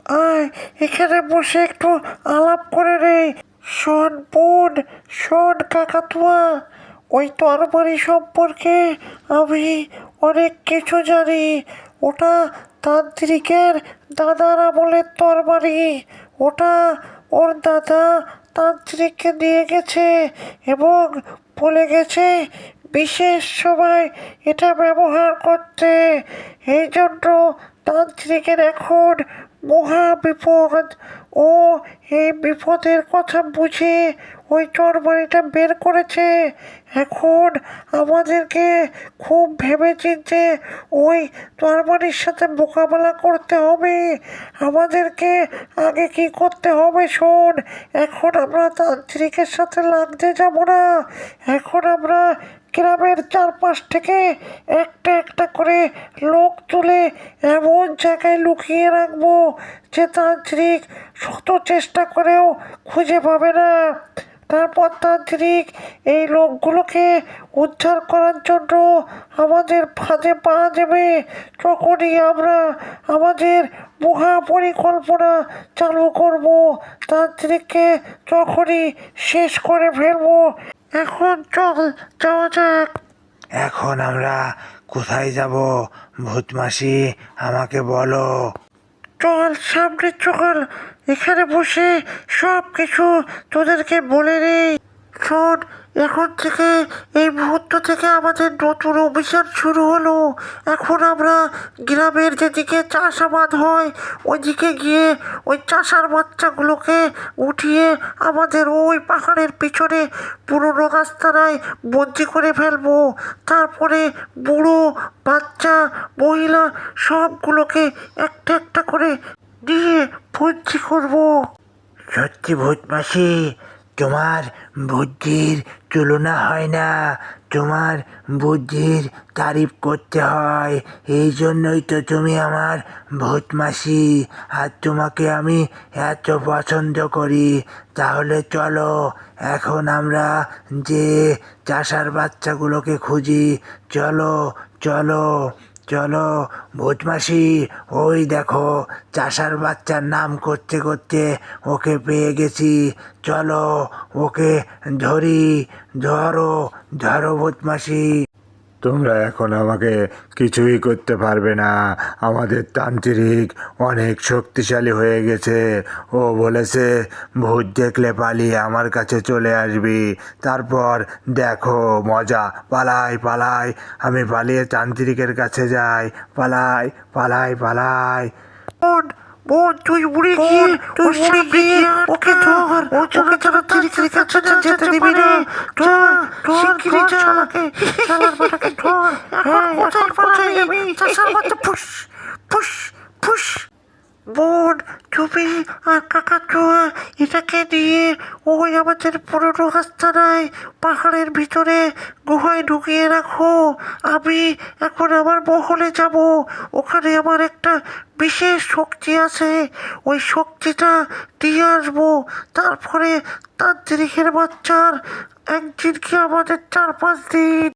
আয় এখানে বসে একটু আলাপ করে রে। শোন বোন, শোন কাকাতুয়া, ওই তরবারি সম্পর্কে আমি অনেক কিছু জানি। ওটা তান্ত্রিকের দাদার আমলের তরবারি। ওটা ওর দাদা তান্ত্রিককে দিয়ে গেছে এবং বলে গেছে বিশেষ সময় এটা ব্যবহার করতে। এই জন্য তান্ত্রিকের এখন মহা বিপদ। ও এই বিপদের কথা বুঝে ওই তরবারিটা বের করেছে। এখন আমাদেরকে খুব ভেবেচিন্তে ওই তরবারির সাথে মোকাবেলা করতে হবে। আমাদেরকে আগে কি করতে হবে শোন। এখন আমরা তান্ত্রিকের সাথে লাগতে যাব না। এখন আমরা গ্রামের চারপাশ থেকে একটা একটা করে লোক তুলে এমন জায়গায় লুকিয়ে রাখবো যে তান্ত্রিক শত চেষ্টা করেও খুঁজে পাবে না। তারপর তান্ত্রিক এই লোকগুলোকে উদ্ধার করার জন্য আমাদের ফাঁদে পা দেবে। তখনই আমরা আমাদের মহা পরিকল্পনা চালু করব। তান্ত্রিককে তখনই শেষ করে ফেলবো। এখন চল, যাওয়া যাক। এখন আমরা কোথায় যাব ভূতমাসি, আমাকে বলো। চল সামনে চল, এখানে বসে সব কিছু তোদেরকে বলে নেই। শোন, এখন থেকে এই মুহূর্ত থেকে আমাদের নতুন অভিযান শুরু হলো। এখন আমরা গ্রামের যেদিকে চাষাবাদ হয় ওইদিকে গিয়ে ওই চাষার বাচ্চাগুলোকে উঠিয়ে আমাদের ওই পাহাড়ের পিছনে পুরোনো রাস্তায় বন্দি করে ফেলবো। তারপরে বুড়ো, বাচ্চা, মহিলা সবগুলোকে একটা একটা করে নিয়ে বন্দি করবো। সত্যি ভূতমাসি, তোমার বুদ্ধির তুলনা হয় না। তোমার বুদ্ধির তারিফ করতে হয়। এই জন্যই তো তুমি আমার ভূতমাসি, আর তোমাকে আমি এত পছন্দ করি। তাহলে চলো এখন আমরা যে চাষার বাচ্চাগুলোকে খুঁজি। চলো চলো চলো ভূতমাসি, ওই দেখো চাষার বাচ্চার নাম করতে করতে ওকে পেয়ে গেছি। চলো ওকে ধরি। ধরো ধরো ভূতমাসি। তোমরা এখন আমাকে কিছুই করতে পারবে না। আমাদের তান্ত্রিক অনেক শক্তিশালী হয়ে গেছে। ও বলেছে ভূত দেখলে পালিয়ে আমার কাছে চলে আসবি, তারপর দেখো মজা। পালাই পালাই, আমি পালিয়ে তান্ত্রিকের কাছে যাই। পালাই পালাই পালাই। বোন, বোন, তুই উড়ে গিয়ে ওকে ধর। ওকে যেন তান্ত্রিকের কাছে যেতে দিবি না। ধর, শিগগিরই যা। শালার বেটাকে ধর। এখন কোথায় যাবি? চাষার বাচ্চা, ফুস ফুস ফুস। বোন, তুমি আর কাকাতুয়া এটাকে নিয়ে ওই আমাদের পুরোনো রাস্তায় পাহাড়ের ভিতরে গুহায় ঢুকিয়ে রাখো। আমি এখন আমার মহলে যাব। ওখানে আমার একটা বিশেষ শক্তি আছে। ওই শক্তিটা দিয়ে আসবো। তারপরে তান্ত্রিকের বাচ্চার একদিনকে আমাদের 4-5 দিন